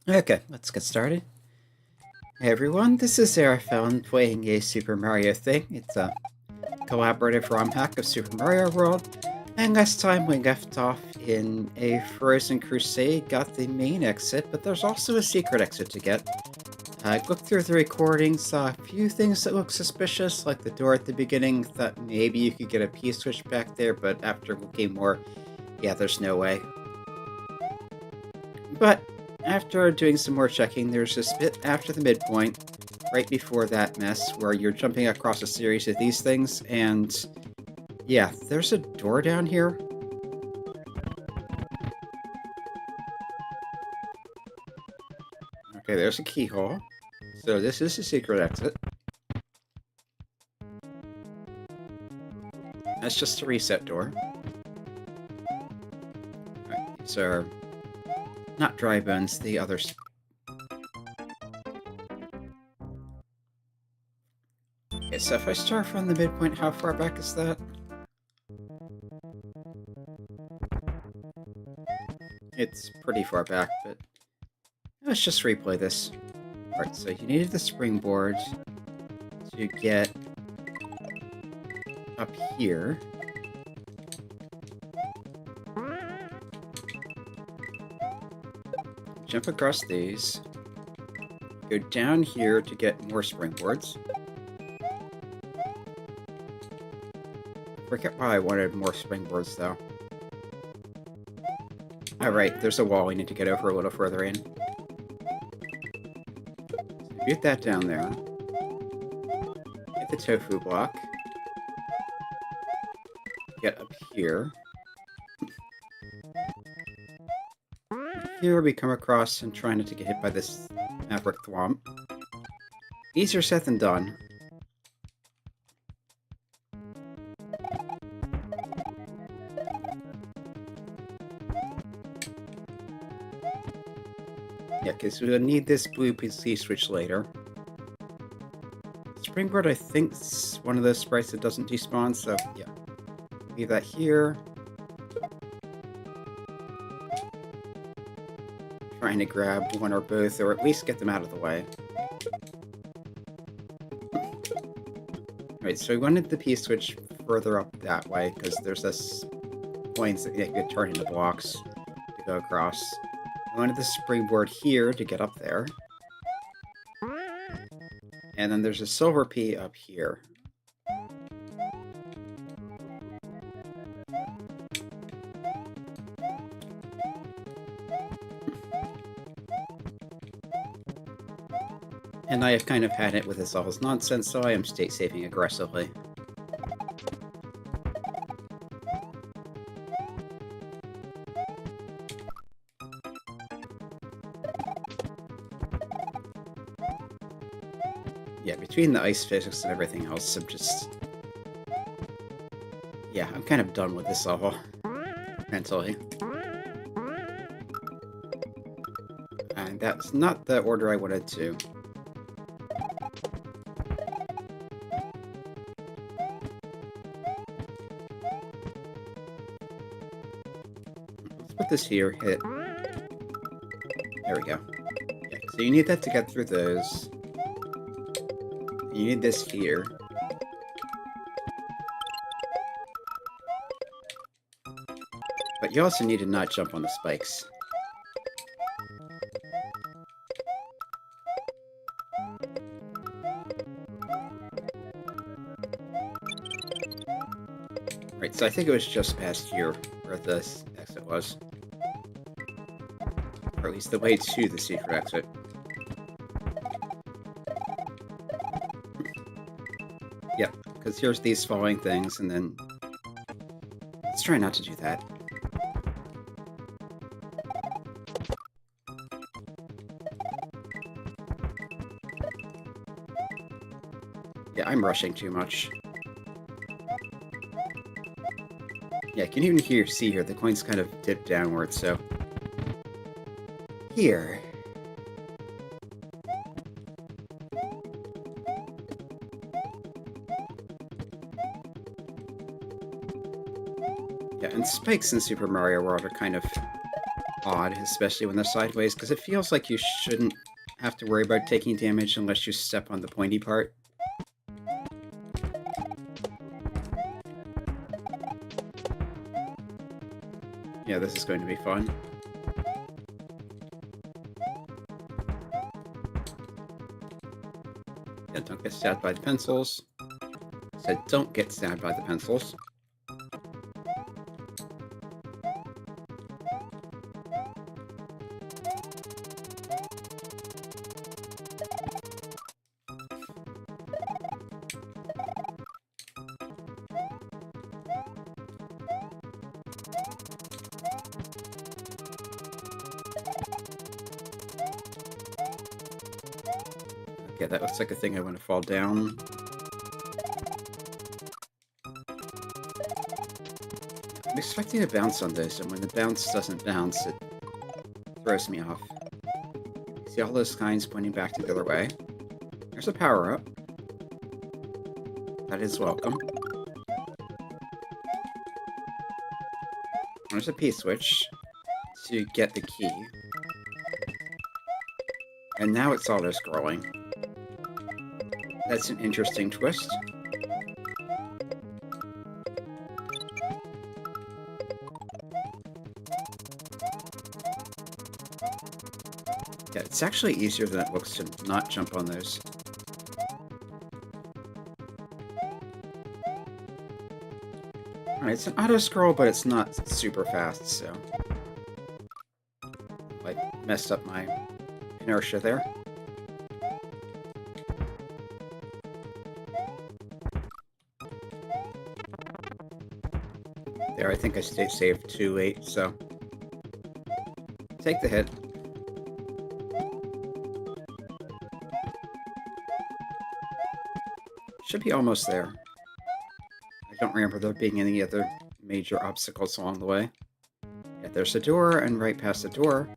Okay, let's get started. Hey everyone, this is Seraphon playing a Super Mario thing. It's a collaborative ROM hack of Super Mario World. And last time we left off in a Frozen Crusade, got the main exit, but there's also a secret exit to get. I looked through the recordings, saw a few things that look suspicious, like the door at the beginning, thought maybe you could get a P-switch back there, but after looking more, yeah, there's no way. But after doing some more checking, there's this bit after the midpoint, right before that mess, where you're jumping across a series of these things, and yeah, there's a door down here. Okay, there's a keyhole. So this is a secret exit. That's just a reset door. Alright, these are not dry bones, the others. Okay, so if I start from the midpoint, how far back is that? It's pretty far back, but let's just replay this. Alright, so you needed the springboard to get up here. Jump across these. Go down here to get more springboards. Forget why I wanted more springboards, though. Alright, there's a wall we need to get over a little further in. So get that down there. Get the tofu block. Get up here. Here we come across and try not to get hit by this Maverick Thwomp. Easier said than done. Yeah, because we'll need this blue PC switch later. Springboard, I think, is one of those sprites that doesn't despawn, so yeah. Leave that here. Trying to grab one or both, or at least get them out of the way. Alright, so we wanted the P-switch further up that way, because there's this points that get turned into blocks to go across. I wanted the springboard here to get up there. And then there's a silver P up here. And I have kind of had it with this all's nonsense, so I am state saving aggressively. Yeah, between the ice physics and everything else, I'm just... yeah, I'm kind of done with this level. Mentally. And that's not the order I wanted to. Let's put this here, hit. There we go. Yeah, so you need that to get through those. You need this here. But you also need to not jump on the spikes. Right, so I think it was just past here where this exit was. Or at least the way to the secret exit. Yep, because here's these falling things, and then... let's try not to do that. Yeah, I'm rushing too much. Yeah, you can even see here, the coins kind of dip downwards, so... here. Yeah, and spikes in Super Mario World are kind of odd, especially when they're sideways, because it feels like you shouldn't have to worry about taking damage unless you step on the pointy part. Yeah, this is going to be fun. Yeah, don't get stabbed by the pencils. Said don't get stabbed by the pencils. Okay, that looks like a thing I want to fall down. I'm expecting to bounce on this, and when the bounce doesn't bounce, it throws me off. See all those kinds pointing back the other way. There's a power-up. That is welcome. There's a P-switch to get the key. And now it's auto-scrolling. That's an interesting twist. Yeah, it's actually easier than it looks to not jump on those. Alright, it's an auto-scroll, but it's not super fast, so... I messed up my inertia there. There, I think I saved too late, so... Take the hit. Should be almost there. I don't remember there being any other major obstacles along the way. Yeah, there's a door, and right past the door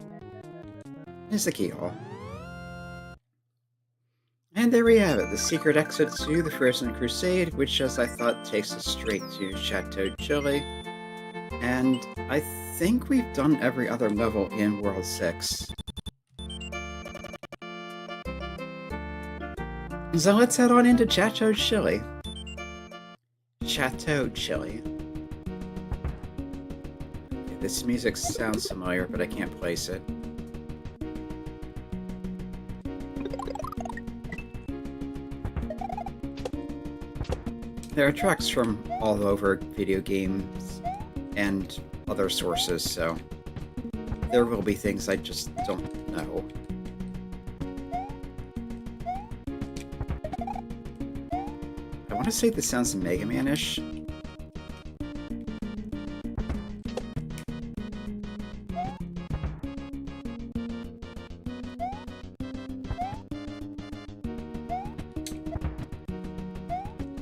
is the keyhole. And there we have it, the secret exit to the Frozen Crusade, which, as I thought, takes us straight to Chateau Chilly. And I think we've done every other level in World 6. So let's head on into Chateau Chilly. Chateau Chilly. Okay, this music sounds familiar, but I can't place it. There are tracks from all over video games and other sources, so there will be things I just don't know. I want to say this sounds Mega Man-ish.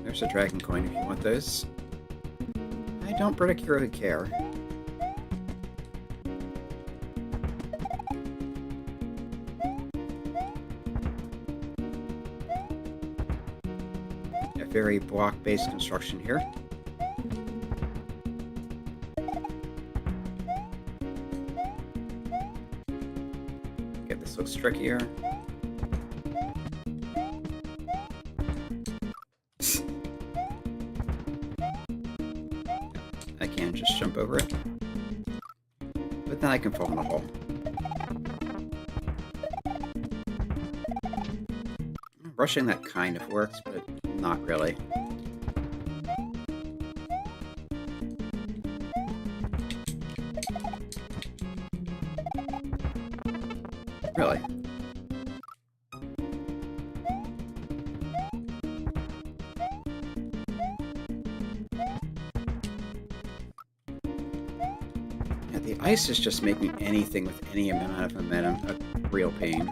There's a dragon coin if you want those. I don't particularly care. A very block-based construction here. Okay, this looks trickier. I can just jump over it. But then I can fall in the hole. Rushing that kind of works, but not really. Really? Yeah, the ice is just making anything with any amount of momentum a real pain.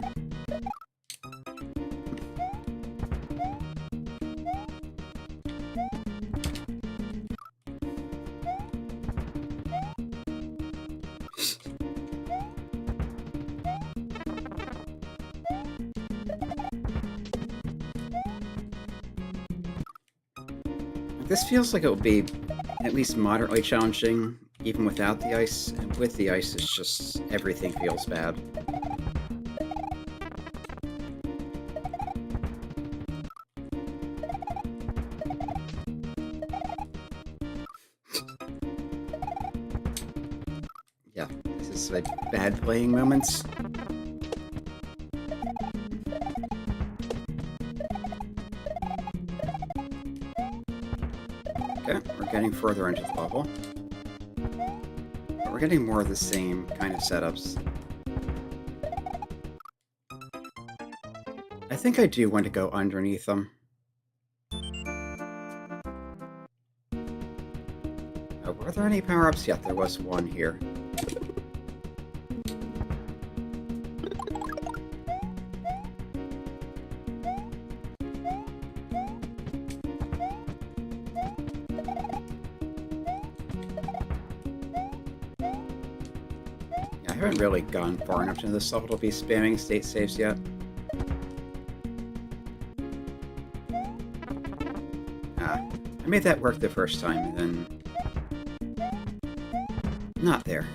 This feels like it will be at least moderately challenging, even without the ice, and with the ice, it's just everything feels bad. Yeah, this is like bad playing moments. Okay, we're getting further into the level. But we're getting more of the same kind of setups. I think I do want to go underneath them. Were there any power-ups? Yeah, there was one here. I haven't really gone far enough into this level to be spamming state saves yet. I made that work the first time, and then... not there.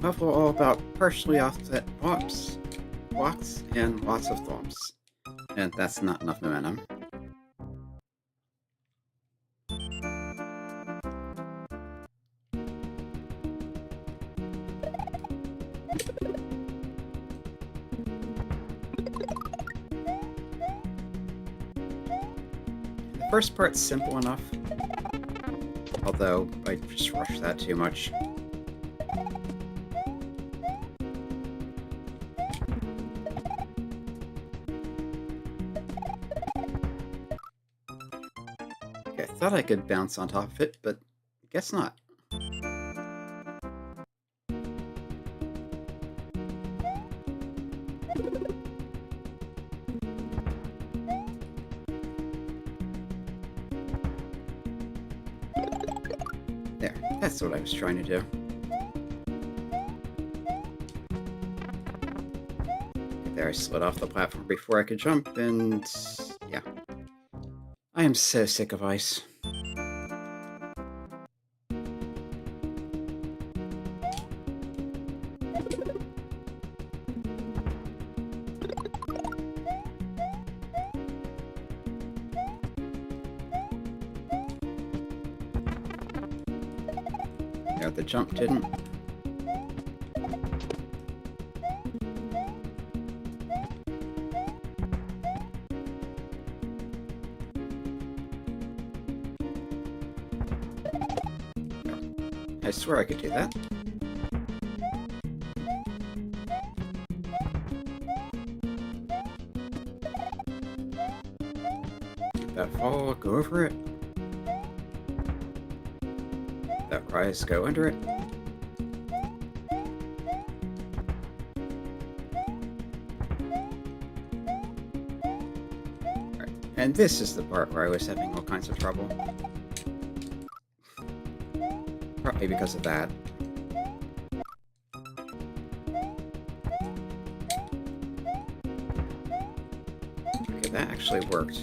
Level all about partially offset blocks and lots of thumps. And that's not enough momentum. The first part's simple enough, although I just rushed that too much. Okay, I thought I could bounce on top of it, but guess not. There, that's what I was trying to do. There, I slid off the platform before I could jump, and yeah. I am so sick of ice. There, the jump didn't. I swear I could do that. That fall, go over it. That rise, go under it. Right. And this is the part where I was having all kinds of trouble. Probably because of that. Okay, that actually worked.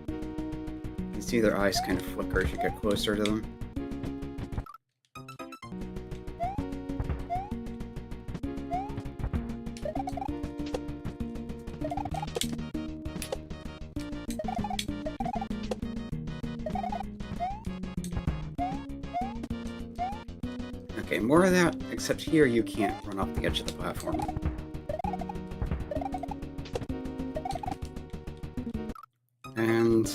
You can see their eyes kind of flicker as you get closer to them. Okay, more of that, except here you can't run off the edge of the platform. And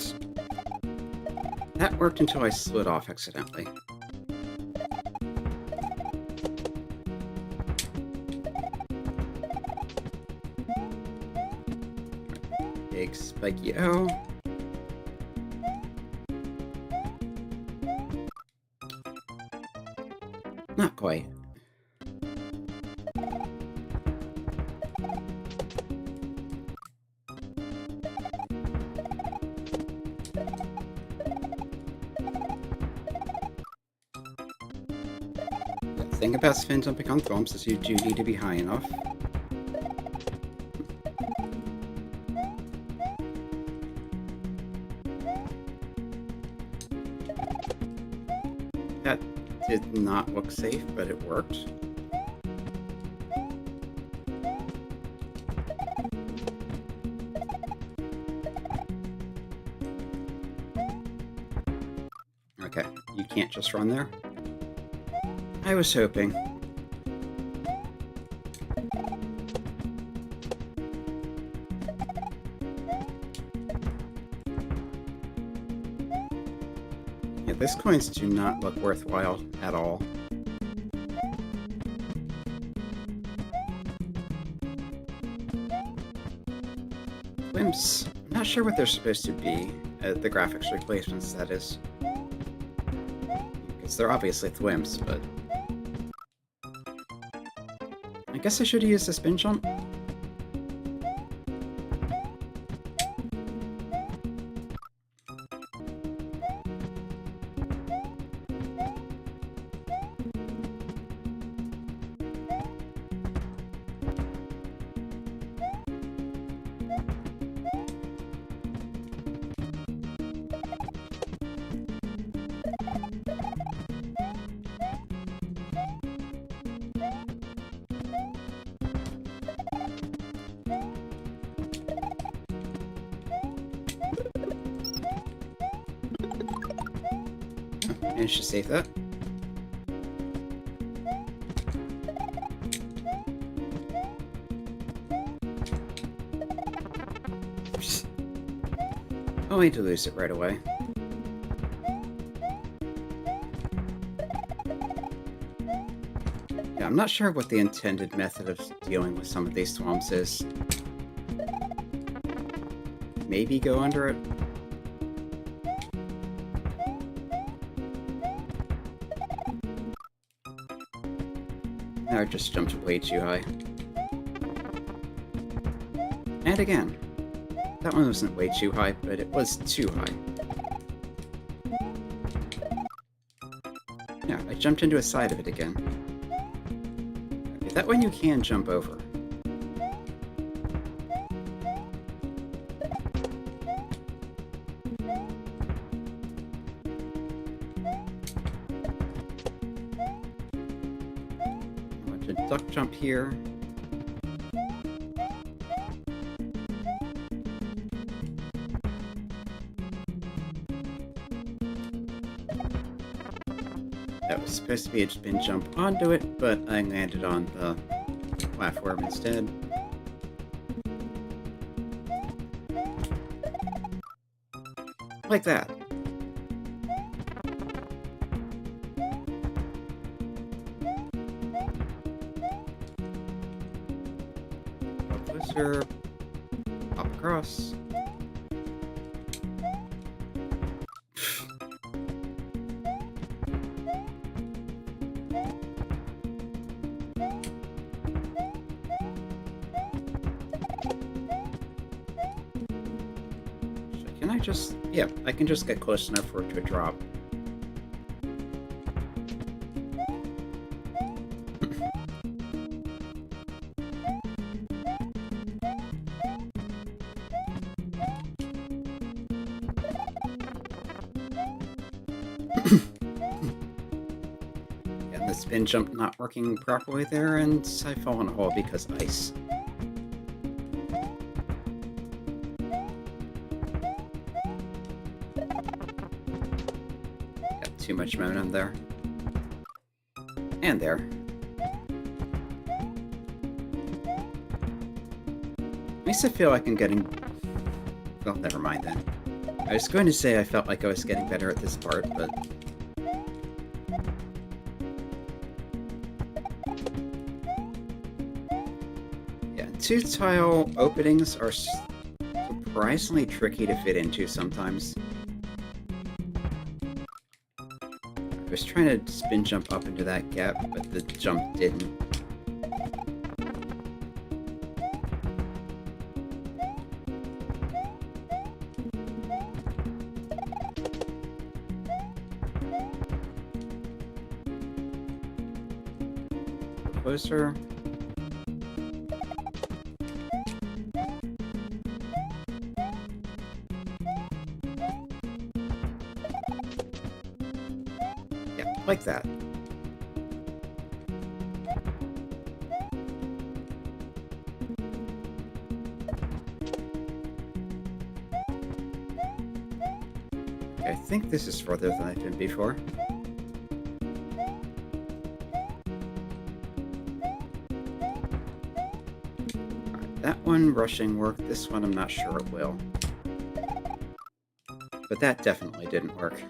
that worked until I slid off accidentally. Big spiky O. Not quite. The thing about spin jumping on thwomps is you do need to be high enough. That did not look safe, but it worked. Okay, you can't just run there. I was hoping. Yeah, these coins do not look worthwhile at all. Wimps, I'm not sure what they're supposed to be. The graphics replacements, that is. Because they're obviously thwimps, but... I guess I should have used the spin jump. Managed to save that. Only to lose it right away. Yeah, I'm not sure what the intended method of dealing with some of these thwomps is. Maybe go under it? I just jumped way too high. And again. That one wasn't way too high, but it was too high. Yeah, I jumped into a side of it again. Okay, that one you can jump over. Duck jump here. That was supposed to be a spin jump onto it, but I landed on the platform instead. Like that. Hop across. Can I just... Yeah, I can just get close enough for it to drop. Yeah, the spin jump not working properly there, and I fell in a hole because ice. Got too much momentum there. And there. At least I feel like I'm getting... Well, never mind then. I was going to say I felt like I was getting better at this part, but... Yeah, two-tile openings are surprisingly tricky to fit into sometimes. I was trying to spin jump up into that gap, but the jump didn't. closer. Yeah, like that. Okay, I think this is further than I've been before. That one, rushing work. This one, I'm not sure it will. But that definitely didn't work.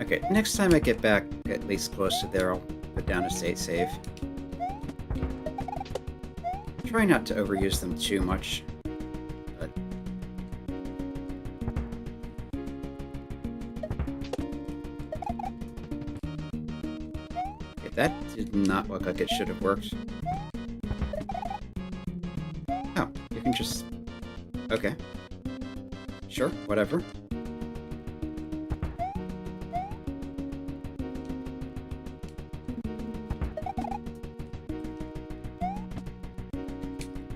Okay, next time I get back at least close to there, I'll put down a state save. Try not to overuse them too much. But... okay, that did not look like it should have worked. Oh, you can just... okay. Sure, whatever.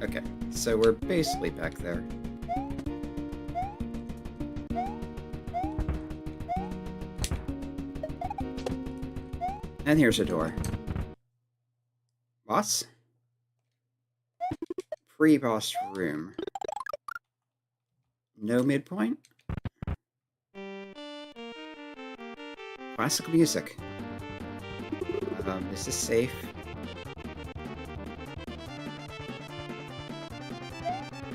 Okay, so we're basically back there. And here's a door. Boss? Pre-boss room. No midpoint? Classical music. Is this safe?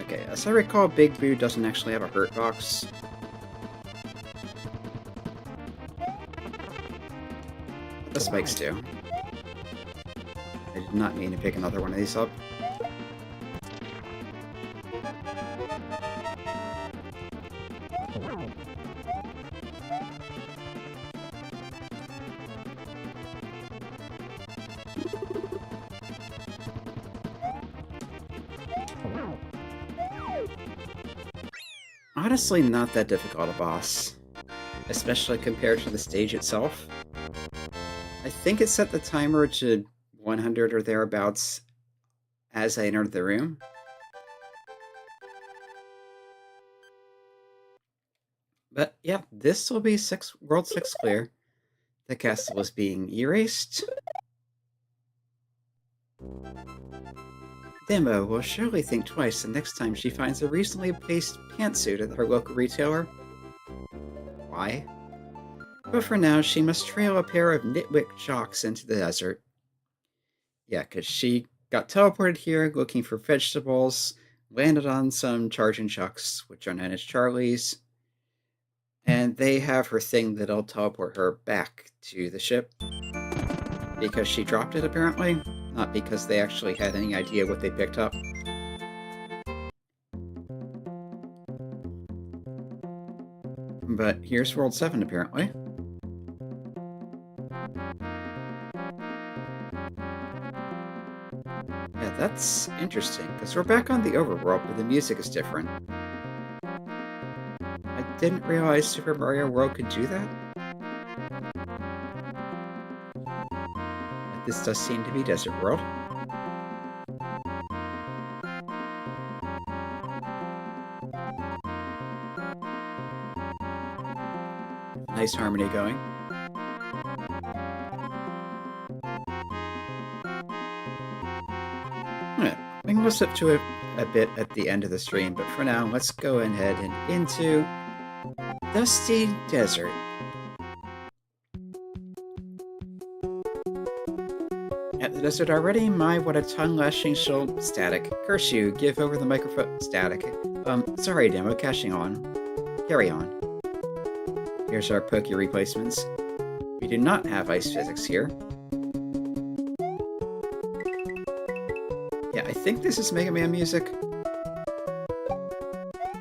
Okay, as I recall, Big Boo doesn't actually have a hurt box. The spikes do. I did not mean to pick another one of these up. Honestly, not that difficult a boss, especially compared to the stage itself. I think it set the timer to 100 or thereabouts as I entered the room. But yeah, this will be World 6 clear. The castle is being erased. Demo will surely think twice the next time she finds a recently placed pantsuit at her local retailer. Why? But for now, she must trail a pair of nitwit jocks into the desert. Yeah, because she got teleported here looking for vegetables, landed on some charging chucks, which are known as Charlies, and they have her thing that'll teleport her back to the ship. Because she dropped it, apparently. Not because they actually had any idea what they picked up. But here's World 7, apparently. Yeah, that's interesting, because we're back on the overworld, but the music is different. I didn't realize Super Mario World could do that. But this does seem to be Desert World. Nice harmony going. We can listen to it a bit at the end of the stream, but for now, let's go ahead and into Dusty Desert. At the desert already? My, what a tongue-lashing show static. Curse you, give over the microphone static. Sorry, demo, cashing on. Carry on. Here's our Poke replacements. We do not have ice physics here. Yeah, I think this is Mega Man music.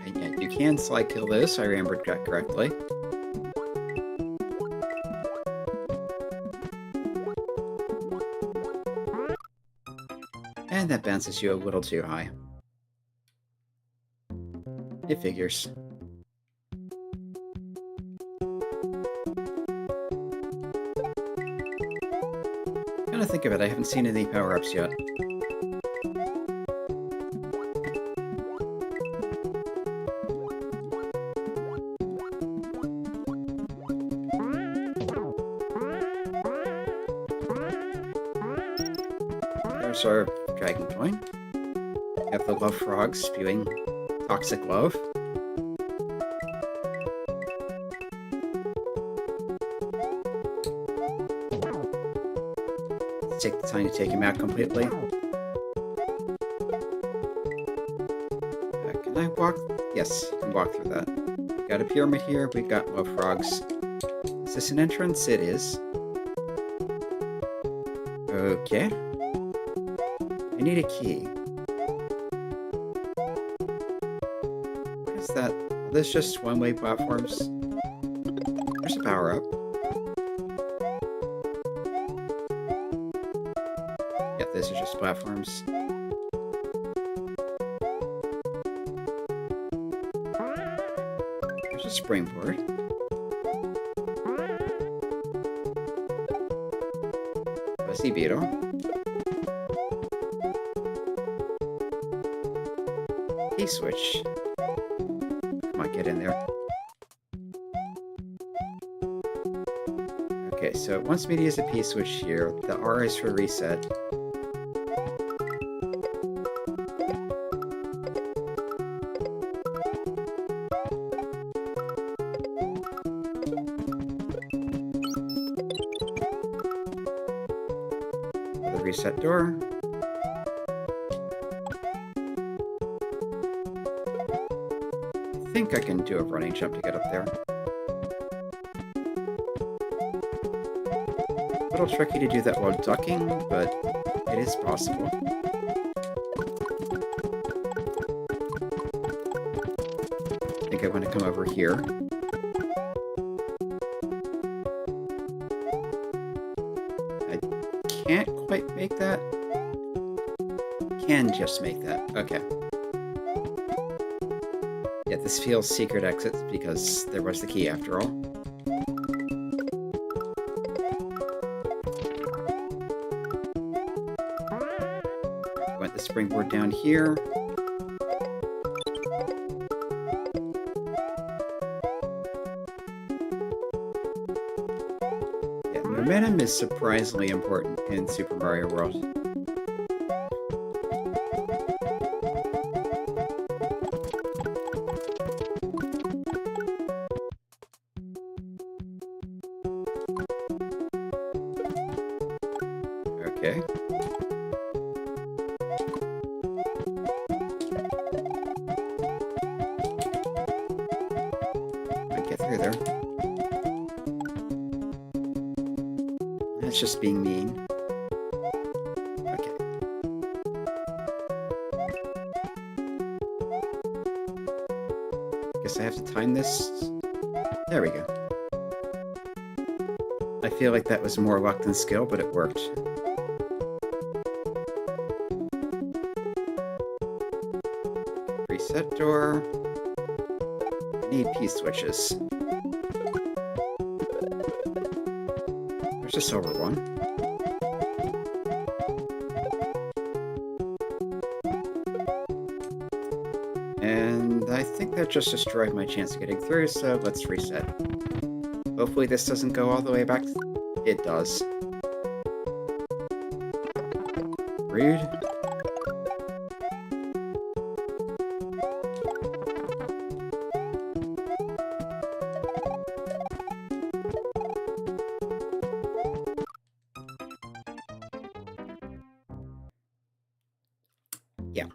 And yet you can slide kill this, I remembered that correctly. And that bounces you a little too high. It figures. to think of it, I haven't seen any power-ups yet. There's our dragon coin. We have the love frog spewing toxic love. Let's take the time to take him out completely. Can I walk? Yes, I can walk through that. We got a pyramid here, we got love frogs. Is this an entrance? It is. Okay. I need a key. What is that? Are those just one-way platforms? There's a power-up. Yeah, those are just platforms. There's a springboard. Fuzzy beetle. Switch. Come on, get in there. Okay, so it wants me to use a P switch here. The R is for reset. The reset door. I think I can do a running jump to get up there. A little tricky to do that while ducking, but it is possible. I think I want to come over here. I can't quite make that. Can just make that. Okay. Yeah, this feels secret exits because there was the key after all. Went the springboard down here. Yeah, momentum is surprisingly important in Super Mario World. Okay. Might get through there. That's just being mean. Okay. Guess I have to time this. There we go. I feel like that was more luck than skill, but it worked. Reset door. I need P-switches. There's a silver one. And I think that just destroyed my chance of getting through, so let's reset. Hopefully this doesn't go all the way back. It does. Rude. Yeah.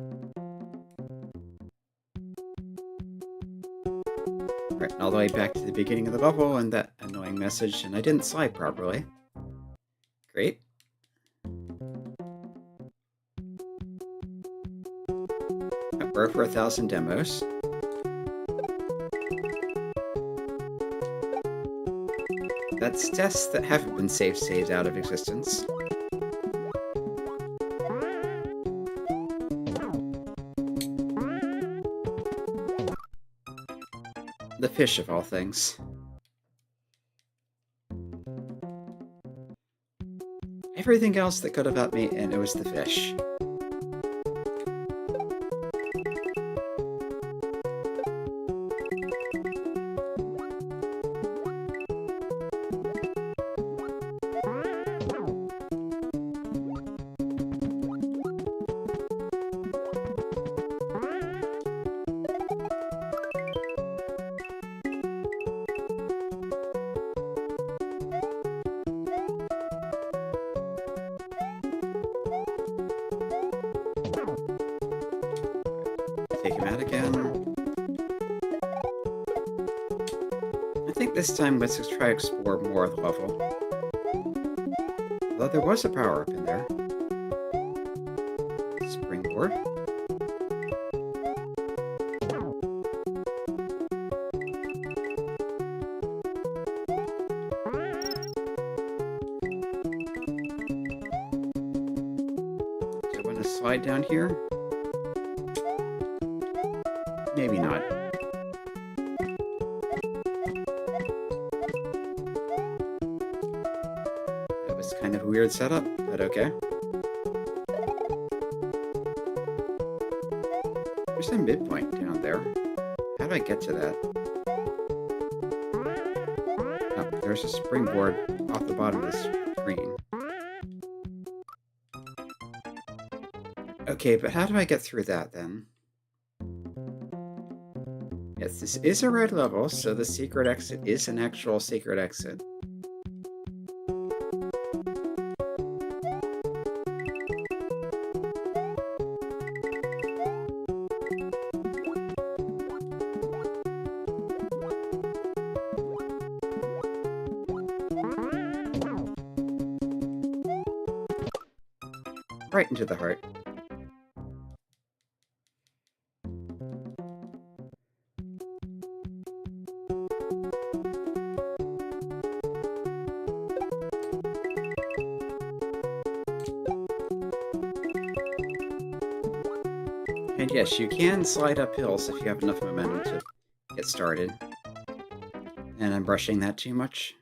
Right, all the way back to the beginning of the level and that annoying message, and I didn't slide properly. Great. We're over 1,000 demos. That's deaths that haven't been saved out of existence. The fish of all things. I everything else that could have helped me, and it was the fish. Take him out again. I think this time let's try to explore more of the level. Although there was a power-up in there. Springboard. Do I want to slide down here? Maybe not. That was kind of a weird setup, but okay. There's a midpoint down there. How do I get to that? Oh, there's a springboard off the bottom of the screen. Okay, but how do I get through that then? Yes, this is a red level, so the secret exit is an actual secret exit. Right into the heart. And yes, you can slide up hills if you have enough momentum to get started. And I'm brushing that too much.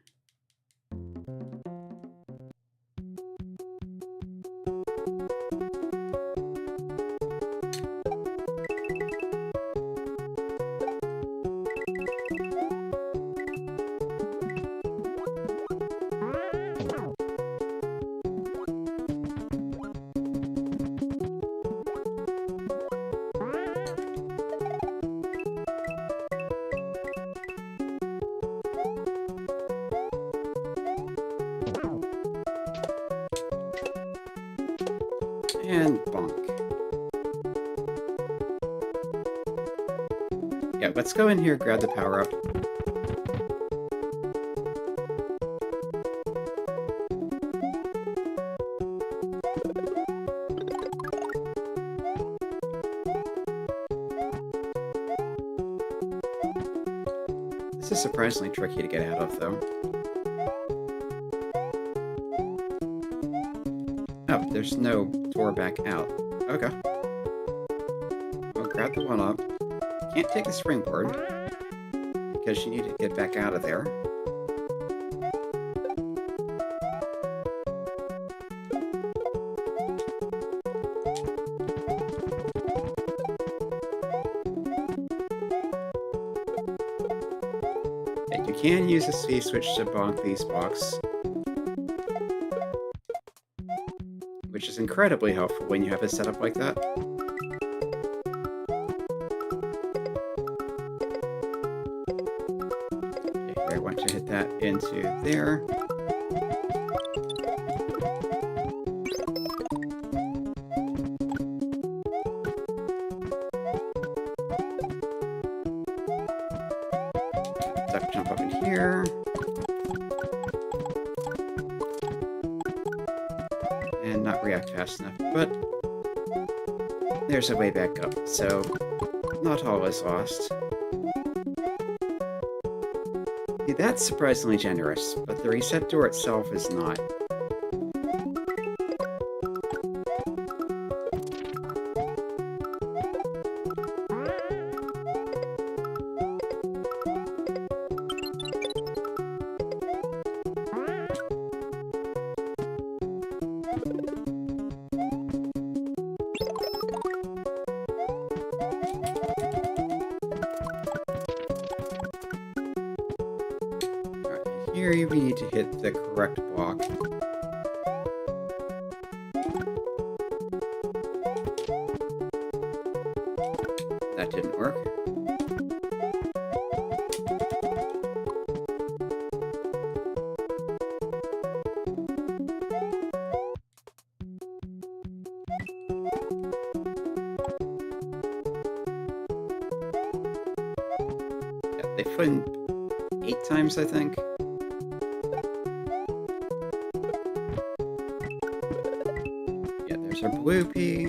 And bonk. Yeah, let's go in here, grab the power up. This is surprisingly tricky to get out of, though. Oh, there's no door back out. Okay. I'll grab the one up. Can't take the springboard, because you need to get back out of there. Okay, you can use the C switch to bonk these blocks, which is incredibly helpful when you have a setup like that. Okay, I want to hit that into there. Duck jump up in here. And not react fast enough, but there's a way back up, so not all is lost. See, that's surprisingly generous, but the reset door itself is not. theory, we need to hit the correct block. That didn't work. Yeah, they put in 8 times, I think. Yeah, there's our blue pea.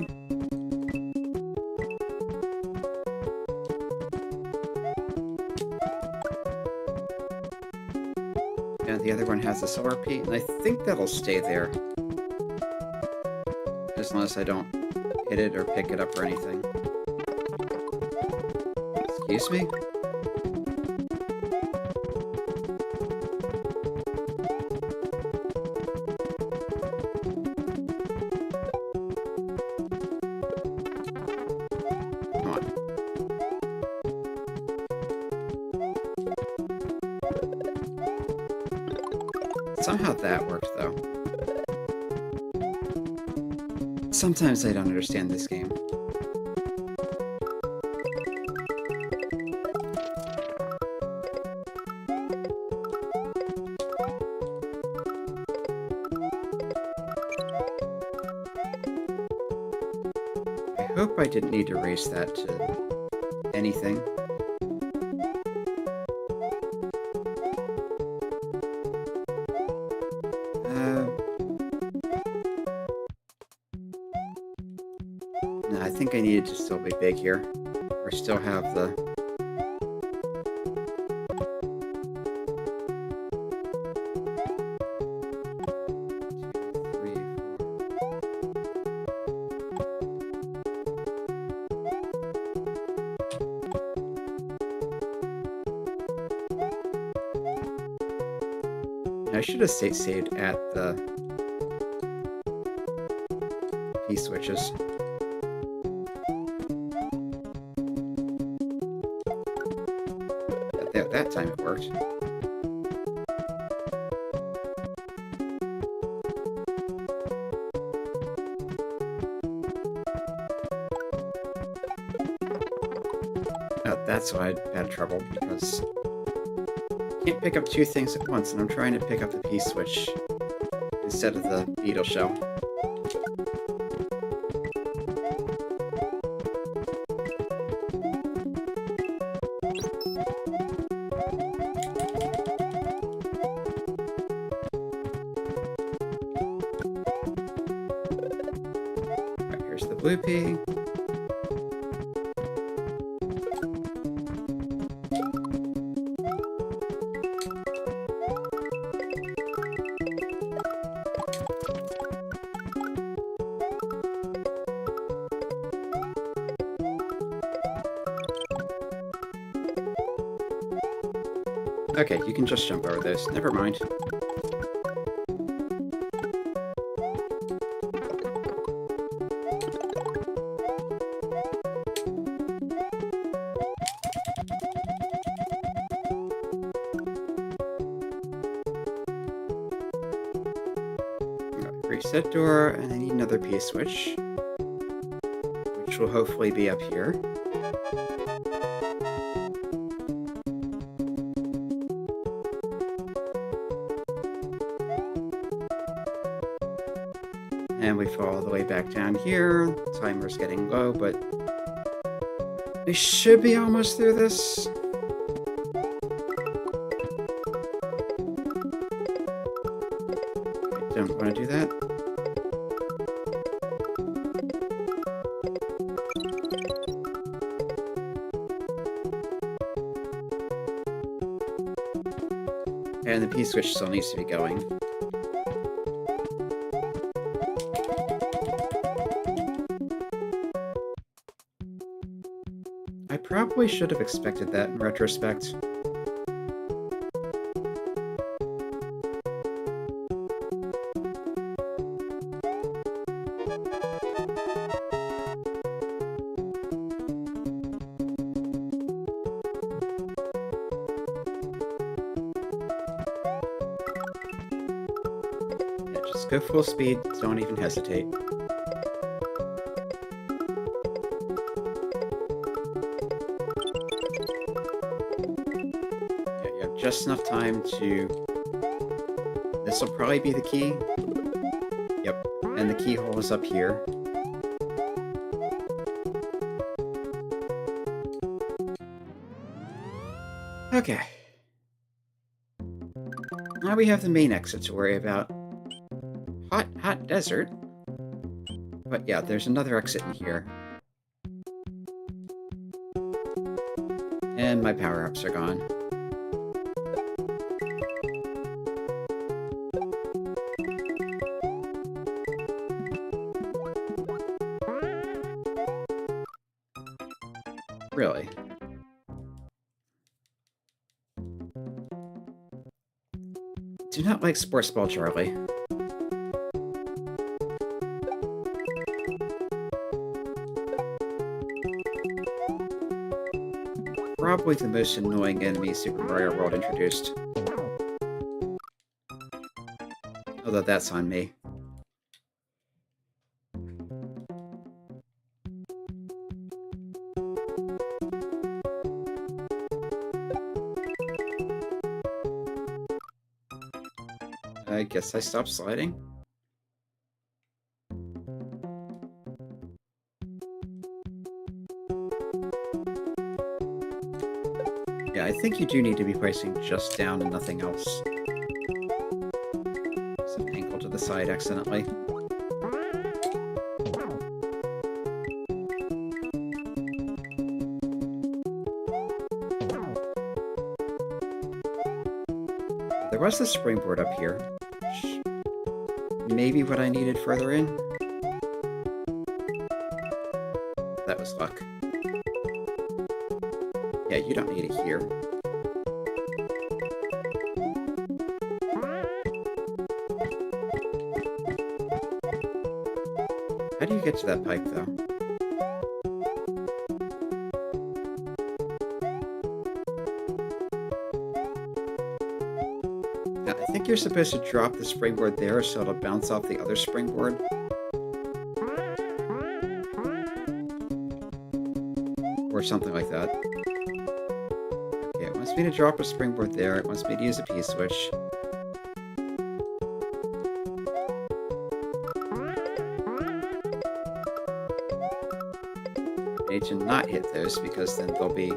And the other one has a silver pea, and I think that'll stay there. As long as I don't hit it or pick it up or anything. Excuse me? Come on. Somehow that worked, though. Sometimes I don't understand this game. I hope I didn't need to raise that to anything. No, I think I needed to still be big here. Or still have the... I should have saved at the P switches. That time it worked. That's why I had trouble, because I can't pick up 2 things at once, and I'm trying to pick up the P switch instead of the beetle shell. Alright, here's the blue pea. Okay, you can just jump over those. Never mind. Reset door, and I need another P switch, which will hopefully be up here. And we fall all the way back down here. Timer's getting low, but we should be almost through this. I don't want to do that. And the P switch still needs to be going. I probably should have expected that in retrospect. Just go full speed, don't even hesitate. Yeah, you have just enough time to... This will probably be the key. Yep, and the keyhole is up here. Okay. Now we have the main exit to worry about. Hot desert. But yeah, there's another exit in here. And my power-ups are gone. Really? Do not like Sports Ball Charlie. Probably the most annoying enemy Super Mario World introduced. Although that's on me. I guess I stopped sliding. Yeah, I think you do need to be placing just down and nothing else. Some ankle to the side accidentally. There was the springboard up here. Maybe what I needed further in? That was luck. Yeah, you don't need it here. How do you get to that pipe, though? I think you're supposed to drop the springboard there so it'll bounce off the other springboard. Or something like that. Okay, it wants me to drop a springboard there, it wants me to use a P-switch. I need to not hit those because then they'll be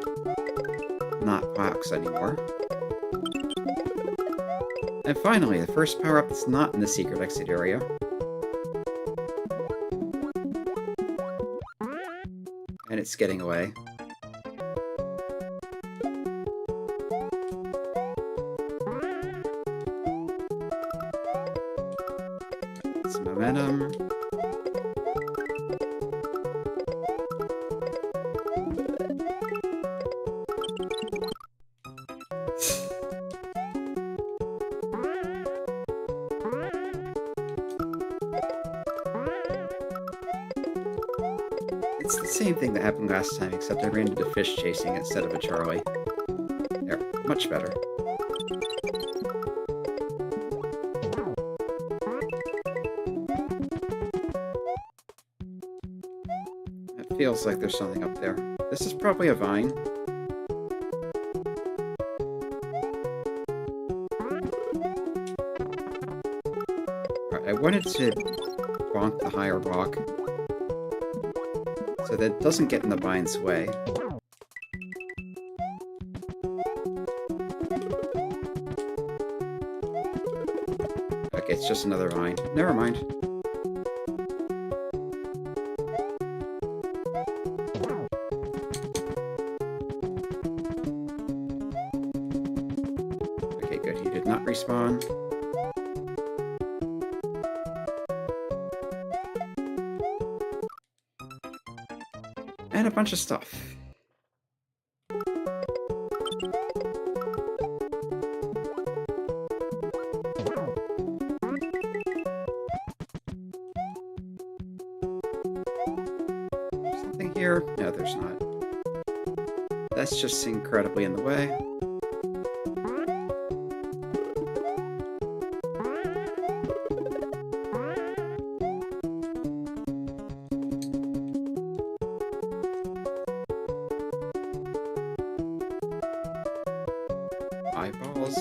not blocks anymore. And finally, the first power-up that's not in the secret exit area. And it's getting away. Some momentum. It's the same thing that happened last time, except I ran into fish chasing instead of a Charlie. There, much better. It feels like there's something up there. This is probably a vine. Right, I wanted to bonk the higher rock so that it doesn't get in the vine's way. Okay, it's just another vine. Never mind. Okay, good. He did not respawn. And a bunch of stuff. Something here? No, there's not. That's just incredibly in the way. eyeballs.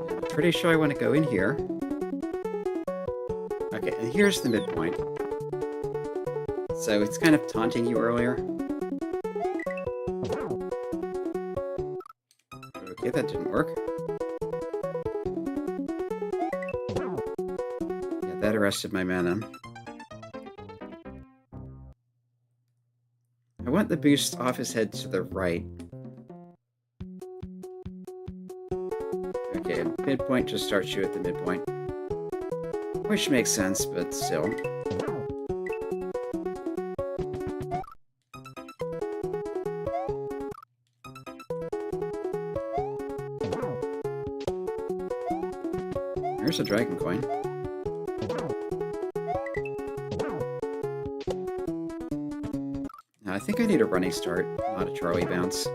I'm pretty sure I want to go in here. Okay, and here's the midpoint. So it's kind of taunting you earlier. Okay, that didn't work. Yeah, that arrested my mana. I want the boost off his head to the right. Okay, midpoint just starts you at the midpoint. Which makes sense, but still. There's a dragon coin. Now, I think I need a running start, not a Charlie bounce.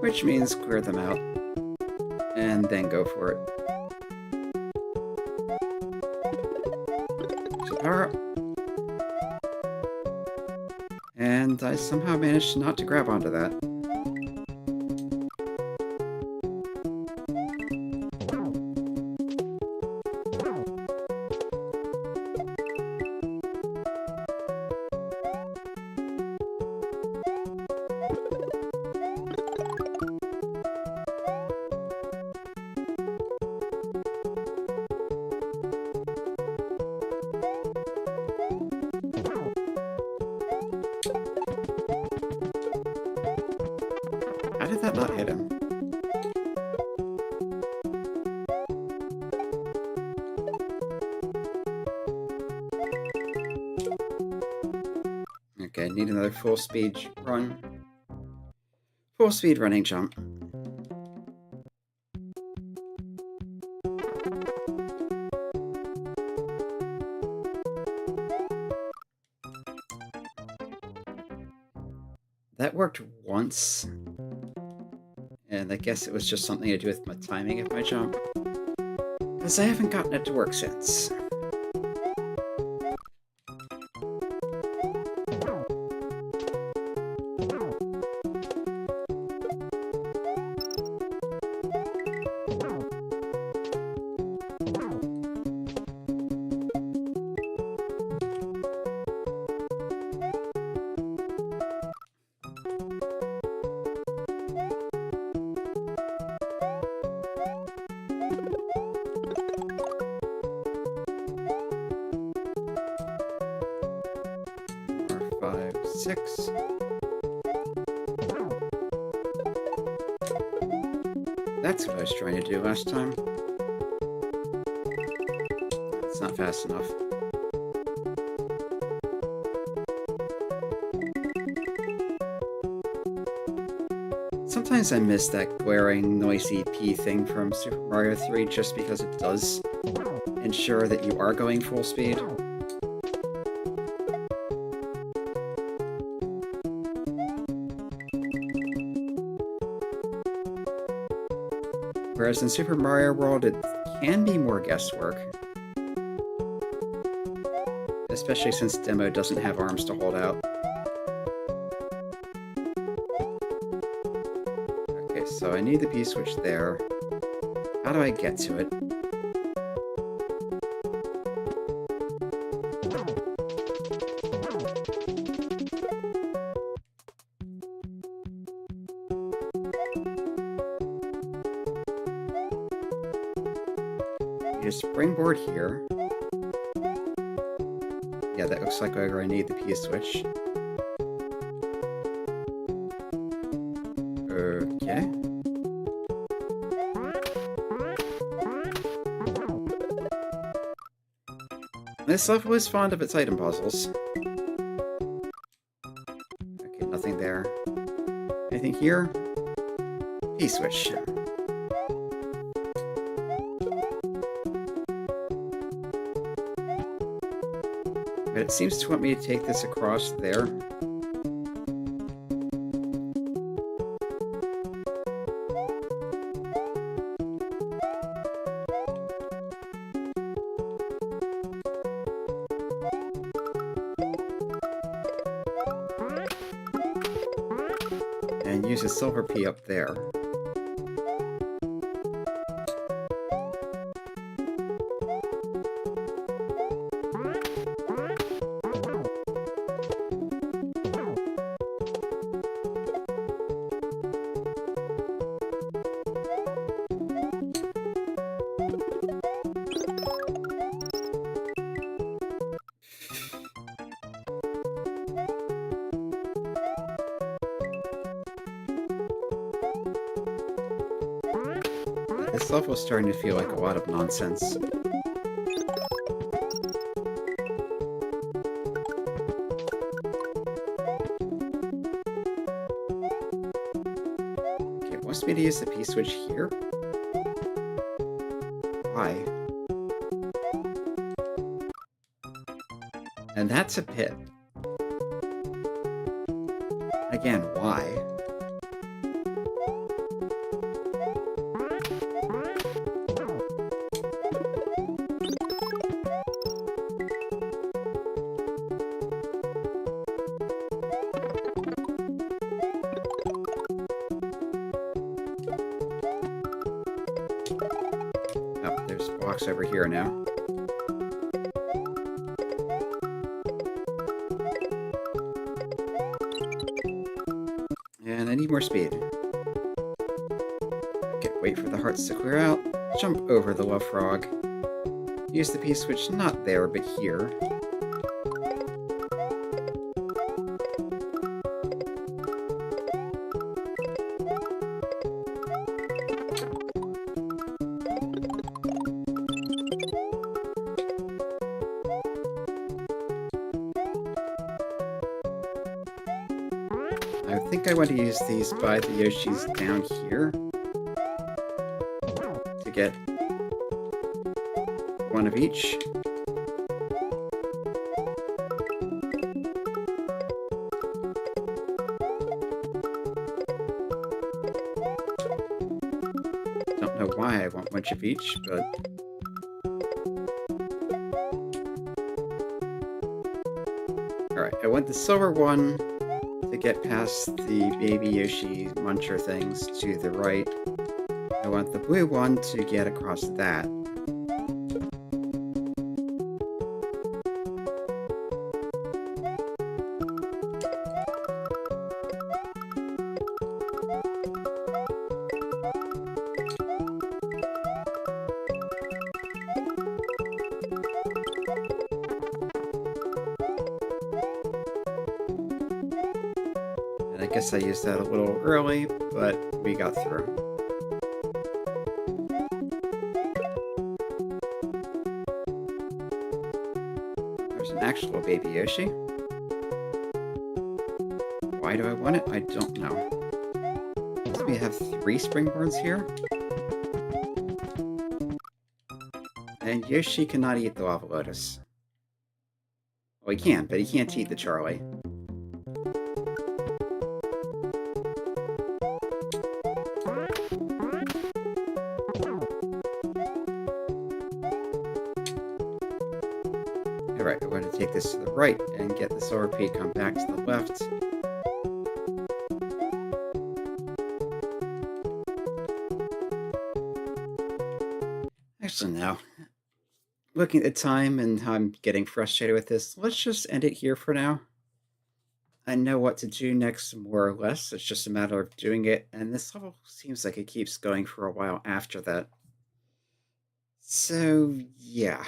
Which means clear them out, and then go for it. So power up. And I somehow managed not to grab onto that. How did that not hit him? Okay, need another full speed run. Full speed running jump. That worked once. And I guess it was just something to do with my timing of my jump. Because I haven't gotten it to work since. Six. That's what I was trying to do last time. It's not fast enough. Sometimes I miss that glaring, noisy P thing from Super Mario 3 just because it does ensure that you are going full speed. Whereas in Super Mario World, it can be more guesswork. Especially since Demo doesn't have arms to hold out. Okay, so I need the P-switch there. How do I get to it? Springboard here. Yeah, that looks like where I need the P-switch. Okay. This level is fond of its item puzzles. Okay, nothing there. Anything here? P-switch. I But it seems to want me to take this across there. And use a silver pea up there. This level is starting to feel like a lot of nonsense. Okay, it wants me to use the P-switch here. Why? And that's a pit. Again, why? Oh, there's a box over here now. And I need more speed. Okay, wait for the hearts to clear out. Jump over the love frog. Use the P-switch not there, but here. I think I want to use these by the Yoshis down here to get one of each. Don't know why I want one of each, but alright, I want the silver one to get past the baby Yoshi muncher things to the right. I want the blue one to get across that. I guess I used that a little early, but we got through. There's an actual baby Yoshi. Why do I want it? I don't know. So we have 3 springboards here. And Yoshi cannot eat the lava lotus. Well, he can, but he can't eat the Charlie. Alright, we're going to take this to the right and get the silver pea come back to the left. Actually, no. Looking at the time and how I'm getting frustrated with this, let's just end it here for now. I know what to do next, more or less. It's just a matter of doing it, and this level seems like it keeps going for a while after that. So, yeah.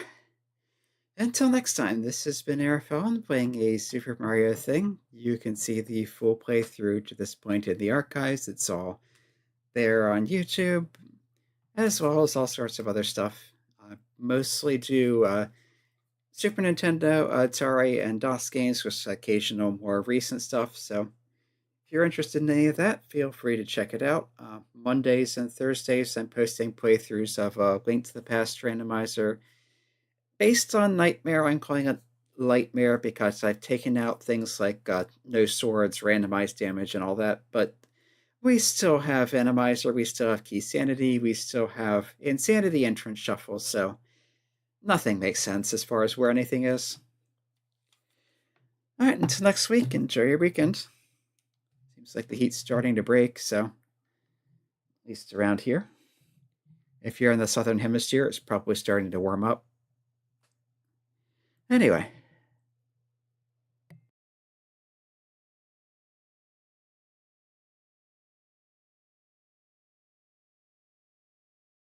Until next time, this has been Arafellon playing a Super Mario thing. You can see the full playthrough to this point in the archives. It's all there on YouTube, as well as all sorts of other stuff. I mostly do Super Nintendo, Atari, and DOS games with occasional more recent stuff, so if you're interested in any of that, feel free to check it out. Mondays and Thursdays, I'm posting playthroughs of Link to the Past randomizer based on Nightmare. I'm calling it Lightmare because I've taken out things like no swords, randomized damage, and all that, but we still have Enemizer, we still have Key Sanity, we still have Insanity Entrance Shuffle, so nothing makes sense as far as where anything is. Alright, until next week, enjoy your weekend. Seems like the heat's starting to break, so at least around here. If you're in the southern hemisphere, it's probably starting to warm up. Anyway,